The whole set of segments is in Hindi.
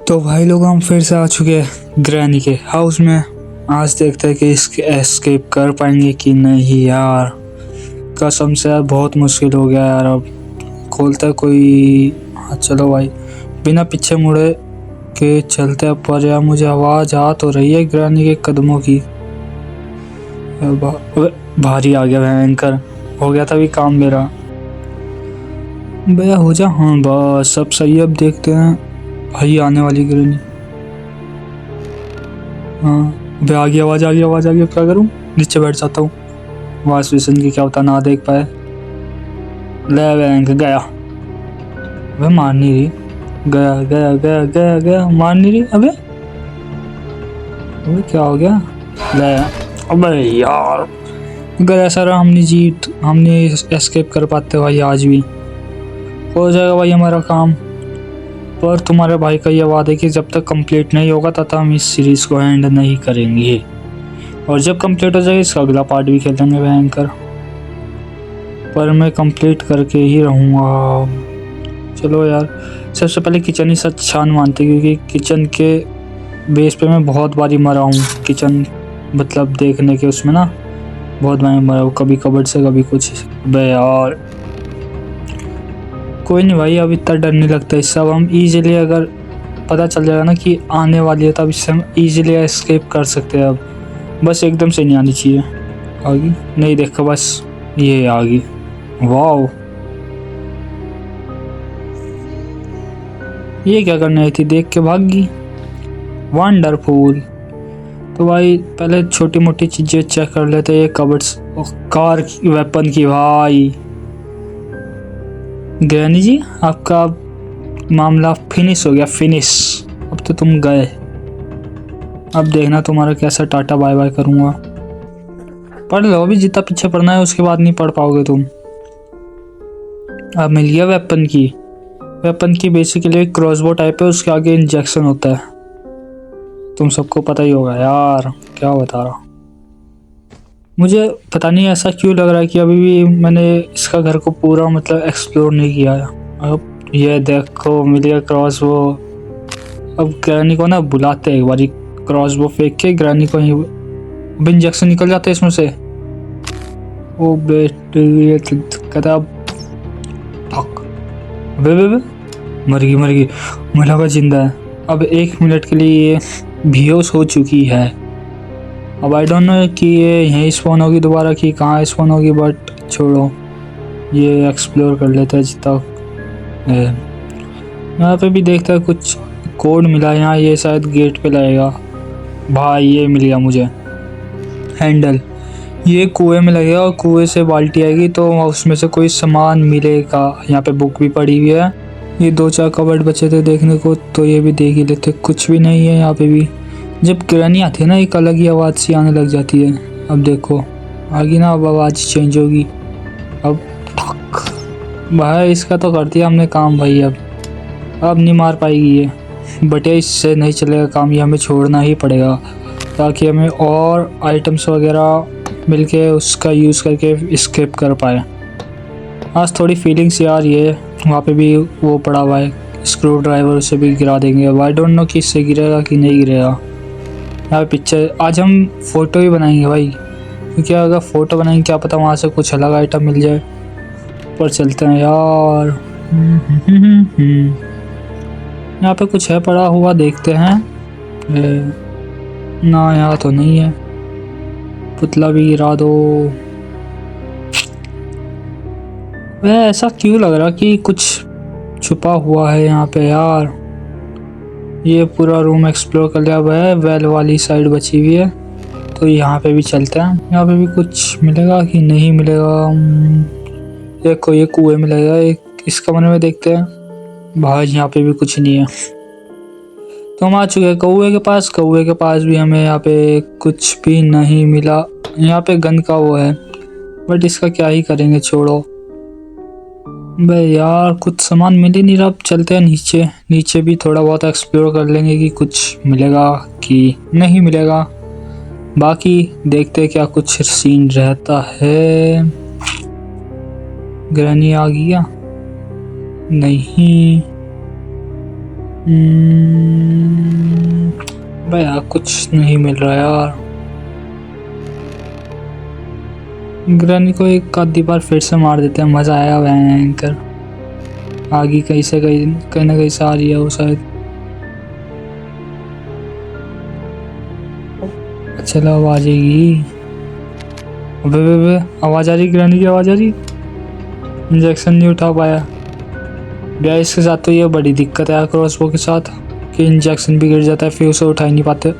तो भाई लोग हम फिर से आ चुके हैं ग्रैनी के हाउस में। आज देखते हैं कि इसके एस्केप कर पाएंगे कि नहीं यार। कसम से यार बहुत मुश्किल हो गया यार। अब खोलता है कोई। हाँ चलो भाई, बिना पीछे मुड़े के चलते हैं। पर यार मुझे आवाज़ आ तो रही है ग्रैनी के कदमों की। अबे, भारी आ गया भयंकर। हो गया था भी काम मेरा। भैया हो जा। हाँ बस सब सही है। अब देखते हैं भाई आने वाली ग्रैनी। हाँ अबे आ गई आवाज़, आ गई आवाज़, आ गई। अब क्या करूँ? नीचे बैठ जाता हूँ। आवाज़ सुन के क्या होता ना देख पाए। ले बैंक गया। अबे मार नहीं रही। गया गया गया गया गया, मार नहीं रही। अबे अबे क्या हो गया? ले। अबे यार अगर ऐसा रहा हमने एस्केप कर पाते भाई आज भी हो जाएगा भाई हमारा काम। पर तुम्हारे भाई का ये वादा है कि जब तक कंप्लीट नहीं होगा तब तक हम इस सीरीज़ को एंड नहीं करेंगे। और जब कंप्लीट हो जाएगा इसका अगला पार्ट भी खेलेंगे भयंकर। पर मैं कंप्लीट करके ही रहूँगा। चलो यार, सबसे पहले किचन ही सच छान मानते क्योंकि किचन के बेस पे मैं बहुत बारी मरा हूँ। किचन मतलब देखने के उसमें ना बहुत बारी मरा हूँ, कभी कबर्ड से कभी कुछ। बे यार कोई नहीं भाई, अब इतना डर नहीं लगता इससे। अब हम ईजिली अगर पता चल जाएगा ना कि आने वाली है तब इससे हम ईजिली एस्केप कर सकते हैं। अब बस एकदम से नहीं आनी चाहिए। आ गई? नहीं देखा, बस ये आ गई। वाओ ये क्या करने आई थी? देख के भाग गई। वंडरफुल। तो भाई पहले छोटी मोटी चीजें चेक कर लेते हैं। ये कबर्ड्स कार की वेपन की। भाई ग्रैनी जी आपका मामला फिनिश हो गया, फिनिश। अब तो तुम गए। अब देखना तुम्हारा कैसा टाटा बाय बाय करूँगा। पढ़ लो अभी जितना पीछे पढ़ना है, उसके बाद नहीं पढ़ पाओगे तुम। अब मिल गया वेपन की। वेपन की बेसिकली एक क्रॉसबो टाइप है, उसके आगे इंजेक्शन होता है। तुम सबको पता ही होगा यार, क्या बता रहा। मुझे पता नहीं ऐसा क्यों लग रहा है कि अभी भी मैंने इसका घर को पूरा मतलब एक्सप्लोर नहीं किया है। अब ये देखो मिल गया क्रॉसबो। अब ग्रैनी को ना बुलाते हैं एक बारी। क्रॉसबो फेंक के ग्रैनी को ही। अब इंजेक्शन निकल जाते हैं इसमें से। ओ बेटे ये कहता वे मर गई मर गई। मुझे लगा जिंदा है। अब 1 मिनट के लिए ये बेहोश हो चुकी है। अब आई डोंट नो कि ये यहीं स्पॉन होगी दोबारा कि कहाँ स्पॉन होगी, बट छोड़ो ये एक्सप्लोर कर लेते हैं जितना है। यहाँ पे भी देखता है कुछ कोड मिला है यहाँ, ये शायद गेट पे लगेगा। भाई ये मिल गया मुझे हैंडल। ये कुएं में लगेगा और कुएं से बाल्टी आएगी तो उसमें से कोई सामान मिलेगा। यहाँ पे बुक भी पड़ी हुई है। ये 2-4 कबर्ड बचे थे देखने को, तो ये भी देख ही लेते। कुछ भी नहीं है यहाँ पे भी। जब ग्रैनी आती है ना एक अलग ही आवाज़ सी आने लग जाती है। अब देखो आगे ना अब आवाज़ चेंज होगी। अब ठक। भाई इसका तो कर दिया हमने काम भाई। अब नहीं मार पाएगी ये। बट इससे नहीं चलेगा काम, ये हमें छोड़ना ही पड़ेगा ताकि हमें और आइटम्स वगैरह मिलके उसका यूज़ करके स्केप कर पाए। आज थोड़ी फीलिंग्स यार, ये वहाँ पे भी वो पड़ा हुआ है स्क्रू ड्राइवर, उसे भी गिरा देंगे। अब आई डोंट नो कि इससे गिरेगा कि नहीं गिरेगा। यार पिक्चर आज हम फ़ोटो ही बनाएंगे भाई, क्योंकि अगर फ़ोटो बनाएंगे क्या पता वहाँ से कुछ अलग आइटम मिल जाए। पर चलते हैं यार। यहाँ पे कुछ है पड़ा हुआ, देखते हैं। ना यहाँ तो नहीं है। पुतला भी गिरा दो। वह ऐसा क्यों लग रहा कि कुछ छुपा हुआ है यहाँ पे यार। ये पूरा रूम एक्सप्लोर कर लिया। वह वेल वाली साइड बची हुई है, तो यहाँ पे भी चलते हैं। यहाँ पे भी कुछ मिलेगा कि नहीं मिलेगा। देखो ये कुएं में लगेगा। एक इस कमरे में देखते हैं। भाई यहाँ पे भी कुछ नहीं है। तो हम आ चुके हैं कौवे के पास। कौवे के पास भी हमें यहाँ पे कुछ भी नहीं मिला। यहाँ पे गन का वो है, बट इसका क्या ही करेंगे, छोड़ो। बे यार कुछ सामान मिल ही नहीं रहा। अब चलते हैं नीचे। नीचे भी थोड़ा बहुत एक्सप्लोर कर लेंगे कि कुछ मिलेगा कि नहीं मिलेगा। बाकी देखते हैं क्या कुछ सीन रहता है। ग्रैनी आ गया नहीं। भाई यार कुछ नहीं मिल रहा यार। ग्रैनी को एक आधी बार फिर से मार देते हैं, मजा आया भयंकर। आगे कहीं से कहीं ना कहीं से आ रही है वो शायद। चलो अब आ जाएगी। अबे आवाज आ रही, ग्रैनी की आवाज आ रही। इंजेक्शन नहीं उठा पाया भैया। इसके साथ तो ये बड़ी दिक्कत है क्रॉसबो के साथ कि इंजेक्शन भी गिर जाता है, फिर उसे उठा ही नहीं पाते,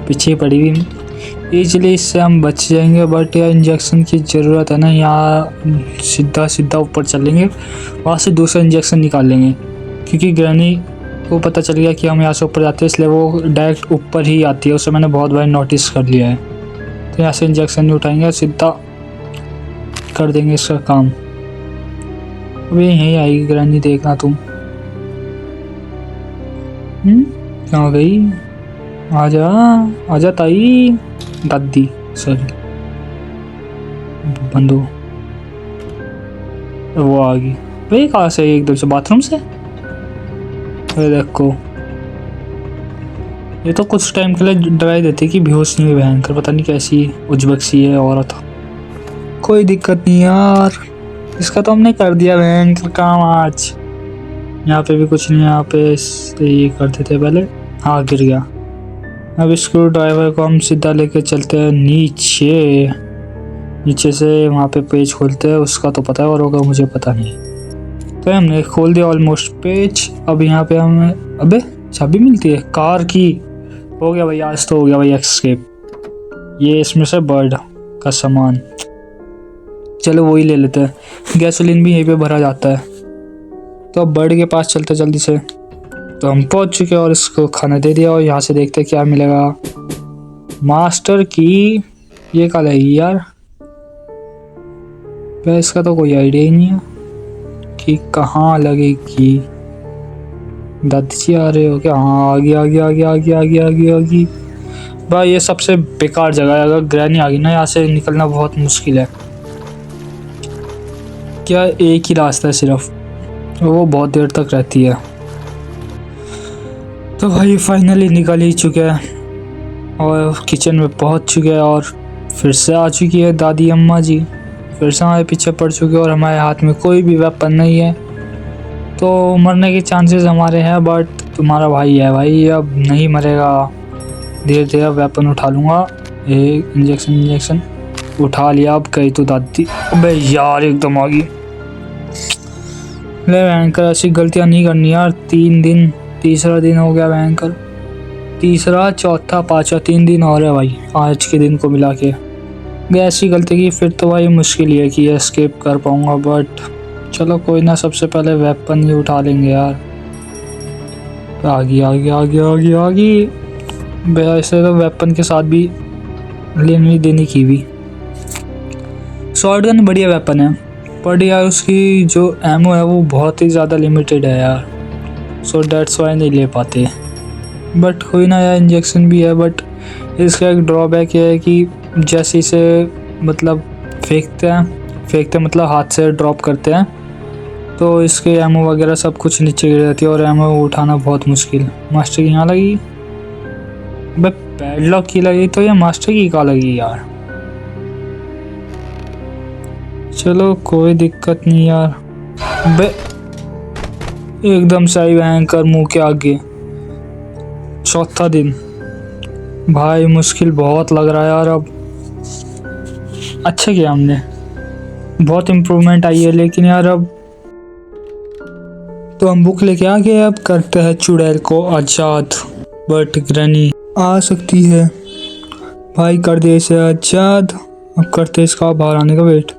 पीछे ही पड़ी हुई। इजली इससे हम बच जाएंगे, बट यार इंजेक्शन की ज़रूरत है ना। यहाँ सीधा ऊपर चलेंगे, वहाँ से दूसरा इंजेक्शन निकाल लेंगे, क्योंकि ग्रैनी को पता चल गया कि हम यहाँ से ऊपर जाते हैं, इसलिए वो डायरेक्ट ऊपर ही आती है। उसे मैंने बहुत बार नोटिस कर लिया है। तो यहाँ से इंजेक्शन नहीं उठाएंगे, सीधा कर देंगे इसका काम। अभी यहीं आएगी ग्रैनी, देखना तुम। कहाँ गई? आजा आजा ताई, दादी सॉरी, बंदो। वो आ गई भाई। कहाँ से? एकदम से बाथरूम से। अरे देखो, ये तो कुछ टाइम के लिए डराई देती कि बेहोश नहीं हुई भयंकर, पता नहीं कैसी उजबक सी है औरत। कोई दिक्कत नहीं यार, इसका तो हमने कर दिया भयंकर काम आज। यहाँ पे भी कुछ नहीं, यहाँ पे ये करते थे पहले। हाँ गिर गया। अब स्क्रू ड्राइवर को हम सीधा लेके चलते हैं नीचे से वहाँ पे पेज खोलते हैं। उसका तो पता है और होगा, मुझे पता नहीं। तो हमने खोल दिया ऑलमोस्ट पेज। अब यहाँ पे हमें अबे चाबी मिलती है कार की। हो गया भाई, आज तो हो गया भाई एस्केप। ये इसमें से बर्ड का सामान, चलो वही ले लेते हैं। गैसोलीन भी यहीं पे भरा जाता है। तो अब बर्ड के पास चलते जल्दी से। तो हम पहुंच चुके हैं और इसको खाना दे दिया, और यहाँ से देखते हैं क्या मिलेगा। मास्टर की ये क्या लगेगी यार? वैसे इसका तो कोई आइडिया ही नहीं है कि कहाँ लगेगी। दादी जी आ रहे हो क्या? हाँ आगे। भाई ये सबसे बेकार जगह है। अगर ग्रैनी आ गई ना, यहाँ से निकलना बहुत मुश्किल है। क्या एक ही रास्ता है सिर्फ, वो बहुत देर तक रहती है। तो भाई फाइनली निकल ही चुके हैं और किचन में पहुंच चुके हैं, और फिर से आ चुकी है दादी अम्मा जी। फिर से हमारे पीछे पड़ चुके हैं और हमारे हाथ में कोई भी वेपन नहीं है। तो मरने के चांसेस हमारे हैं, बट तुम्हारा भाई है भाई, अब नहीं मरेगा। धीरे धीरे वेपन उठा लूँगा। एक इंजेक्शन उठा लिया। अब कही तो दादी। अबे यार एकदम आ गई। ले भयंकर, ऐसी गलतियाँ नहीं करनी यार। 3 दिन, तीसरा दिन हो गया भयंकर। तीसरा, चौथा, पाँचवा, 3 दिन और है भाई आज के दिन को मिला के। ऐसी गलती की फिर तो भाई मुश्किल ही है कि एस्केप कर पाऊँगा, बट चलो कोई ना। सबसे पहले वेपन ही उठा लेंगे यार। आगी। वैसे तो वेपन के साथ भी लेनी देनी की भी। शॉर्ट गन बढ़िया वेपन है, पर यार उसकी जो एमओ है वो बहुत ही ज़्यादा लिमिटेड है यार। सो डेट्स वाई नहीं ले पाते। बट कोई ना यार, इंजेक्शन भी है। बट इसका एक ड्रॉबैक ये है कि जैसे इसे मतलब फेंकते मतलब हाथ से ड्रॉप करते हैं, तो इसके एमओ वगैरह सब कुछ नीचे गिर जाती है और एमओ उठाना बहुत मुश्किल। मास्टर की यहाँ लगी, बस पैडलॉक की लगी, तो ये मास्टर की कहाँ लगी यार। चलो कोई दिक्कत नहीं यार। बे एकदम सही भयंकर मुंह के आगे। चौथा दिन भाई, मुश्किल बहुत लग रहा है यार। अब अच्छा किया हमने, बहुत इम्प्रूवमेंट आई है। लेकिन यार अब तो हम बुक लेके आ गए। अब करते हैं चुड़ैल को आज़ाद। बट ग्रैनी आ सकती है भाई, कर दे इसे आज़ाद। अब करते इसका बाहर आने का वेट।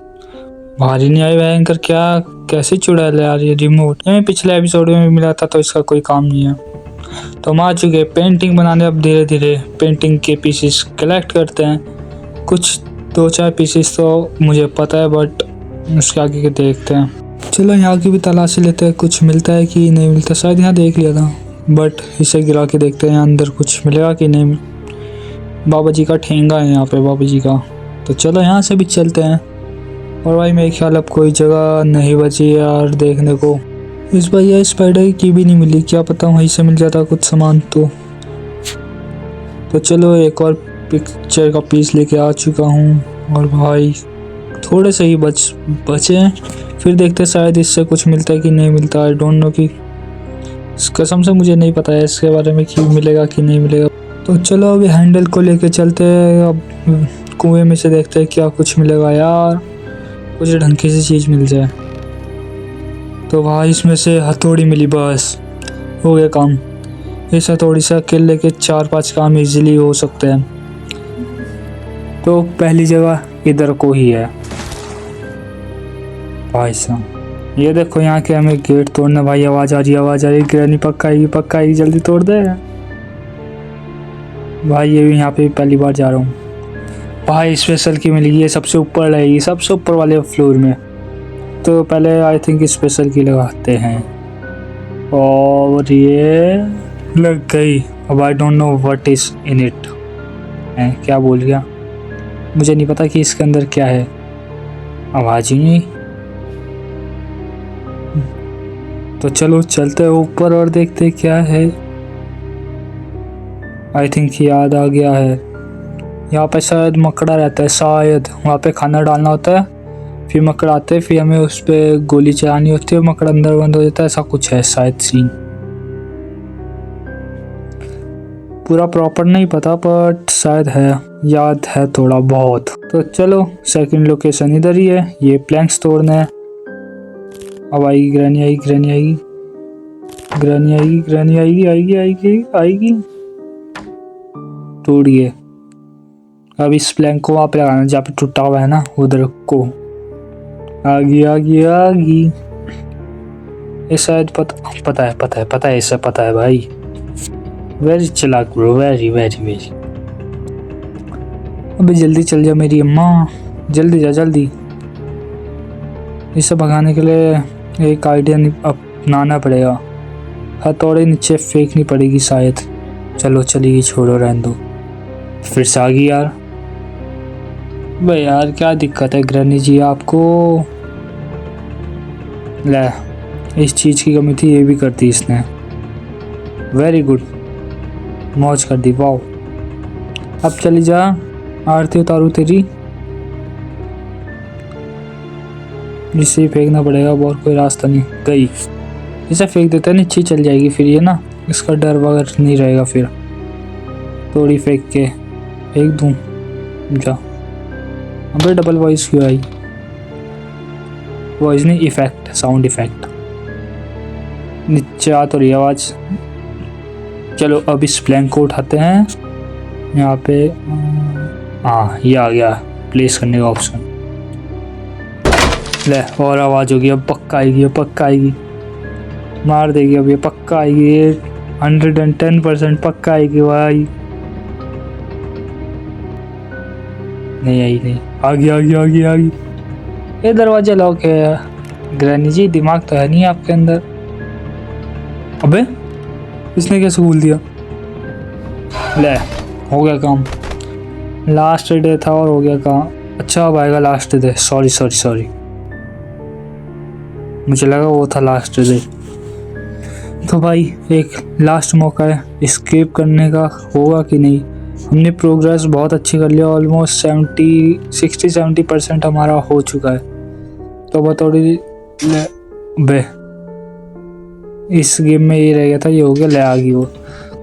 बाहर ही नहीं आई भयंकर। क्या कैसी चुड़ैल है यार ये रिमोट। हमें पिछले एपिसोड में मिला था, तो इसका कोई काम नहीं है। तो हम आ चुके हैं पेंटिंग बनाने। अब धीरे धीरे पेंटिंग के पीसेस कलेक्ट करते हैं। कुछ 2-4 पीसेस तो मुझे पता है, बट उसके आगे के देखते हैं। चलो यहाँ की भी तलाशी लेते हैं, कुछ मिलता है कि नहीं मिलता। शायद यहाँ देख लिया था, बट इसे गिरा के देखते हैं अंदर कुछ मिलेगा कि नहीं। बाबा जी का ठेंगा है यहाँ पे, बाबा जी का। तो चलो यहाँ से भी चलते हैं। और भाई मेरे ख्याल अब कोई जगह नहीं बची यार देखने को। इस बार यह स्पाइडर की भी नहीं मिली, क्या पता वहीं से मिल जाता कुछ सामान। तो तो चलो एक और पिक्चर का पीस लेके आ चुका हूँ और भाई थोड़े से ही बचे हैं। फिर देखते हैं शायद इससे कुछ मिलता है कि नहीं मिलता। आई डोंट नो कि कसम से मुझे नहीं पता है इसके बारे में कि मिलेगा कि नहीं मिलेगा। तो चलो अभी हैंडल को लेके चलते हैं, अब कुएं में से देखते हैं क्या कुछ मिलेगा यार, कुछ ढंग की सी चीज़ मिल जाए। तो भाई इसमें से हथौड़ी मिली, बस हो गया काम। इस हथौड़ी से अकेले के 4-5 काम इजीली हो सकते हैं। तो पहली जगह इधर को ही है भाई साहब। ये देखो यहाँ के हमें गेट तोड़ना। भाई आवाज़ आ रही है। ग्रैनी पक्का आएगी, जल्दी तोड़ दे भाई। ये भी यहाँ पे पहली बार जा रहा हूँ भाई। स्पेशल की मिलेगी, ये सबसे ऊपर रहेगी, सबसे ऊपर वाले फ्लोर में। तो पहले आई थिंक स्पेशल की लगाते हैं और ये लग गई। अब I don't know what is in it. क्या बोल गया, मुझे नहीं पता कि इसके अंदर क्या है। आवाज़ ही नहीं। तो चलो चलते हैं ऊपर और देखते क्या है। आई थिंक याद आ गया है, यहाँ पे शायद मकड़ा रहता है, शायद वहाँ पे खाना डालना होता है, फिर मकड़ा आते हैं, फिर हमें उस पर गोली चलानी होती है, मकड़ा अंदर बंद हो जाता है, ऐसा कुछ है शायद सीन। पूरा प्रॉपर नहीं पता बट शायद है, याद है थोड़ा बहुत। तो चलो सेकंड लोकेशन इधर ही है, ये प्लैंक्स तोड़ना है। अब आएगी ग्रैनी, आएगी। तोड़िए। अब इस प्लैंक को वहाँ पे लगाना जहाँ पे टूटा हुआ है ना, उधर को। आगी। ये शायद पता है इसे, पता है भाई। वेरी चालाक ब्रो, वेरी। अबे जल्दी चल जा मेरी अम्मा, जल्दी। इसे भगाने के लिए एक आइडिया अपनाना पड़ेगा। हथौड़ी नीचे फेंकनी पड़ेगी शायद। चलो चलिए, छोड़ो, रहने दो। फिर से आ गई यार। भाई यार क्या दिक्कत है ग्रैनी जी आपको। ले, इस चीज़ की कमी थी, ये भी कर दी इसने। वेरी गुड, मौज कर दी, वाओ। अब चली जा, आरती उतारू तेरी। इसे ही फेंकना पड़ेगा, और कोई रास्ता नहीं। गई, इसे फेंक देते हैं, नीचे चल जाएगी फिर ये ना, इसका डर वगैरह नहीं रहेगा फिर। थोड़ी फेंक दूँ जा। अबे डबल वॉइस क्यों आई? वॉइस नहीं, इफेक्ट, साउंड इफेक्ट। नीचे आ तो रही आवाज़। चलो अब इस प्लैंक को उठाते हैं यहाँ पे। हाँ ये आ गया प्लेस करने का ऑप्शन। ले, और आवाज़ होगी, अब पक्का आएगी, मार देगी अब ये, पक्का आएगी, 110% पक्का आएगी भाई। नहीं आई, आ गई। ये दरवाजा लॉक है। ग्रैनी जी दिमाग तो है नहीं आपके अंदर। अबे इसने कैसे खोल दिया? ले, हो गया काम। लास्ट डे था और हो गया काम। अच्छा अब आएगा लास्ट डे। सॉरी, मुझे लगा वो था लास्ट डे। तो भाई एक लास्ट मौका है एस्केप करने का, होगा कि नहीं। हमने प्रोग्रेस बहुत अच्छी कर लिया, ऑलमोस्ट 60-70% हमारा हो चुका है। तो बतौड़ी बे, इस गेम में ये रह गया था, ये हो गया, ले आ गई वो।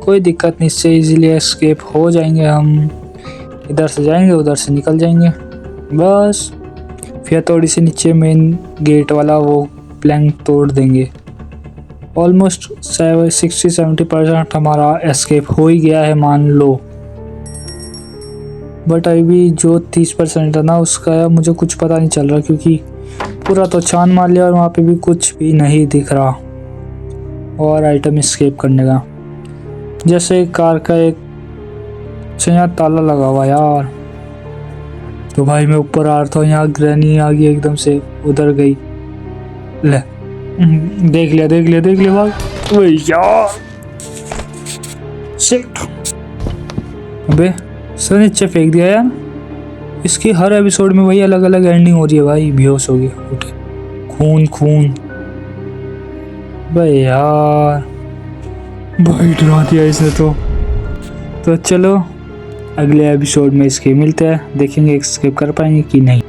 कोई दिक्कत नहीं, इससे इजीली एस्केप हो जाएंगे हम। इधर से जाएंगे, उधर से निकल जाएंगे बस। फिर थोड़ी सी नीचे मेन गेट वाला वो प्लैंक तोड़ देंगे। ऑलमोस्ट 60-70% हमारा एस्केप हो ही गया है मान लो। बट अभी जो 30% है ना उसका मुझे कुछ पता नहीं चल रहा, क्योंकि पूरा तो छान मार लिया और वहाँ पे भी कुछ भी नहीं दिख रहा। और आइटम एस्केप करने का, जैसे कार का एक यहाँ ताला लगा हुआ यार। तो भाई मैं ऊपर आ रहा था, यहाँ ग्रैनी आ गई एकदम से, उधर गई। ले, देख लिया भाग यार। शिट, अबे सर नीचे फेंक दिया यार। इसकी हर एपिसोड में वही अलग अलग एंडिंग हो रही है भाई। बेहोश हो गया, उठे, खून भाई यार, भाई डरा दिया इसने तो चलो अगले एपिसोड में इसके मिलते हैं, देखेंगे एस्केप कर पाएंगे कि नहीं।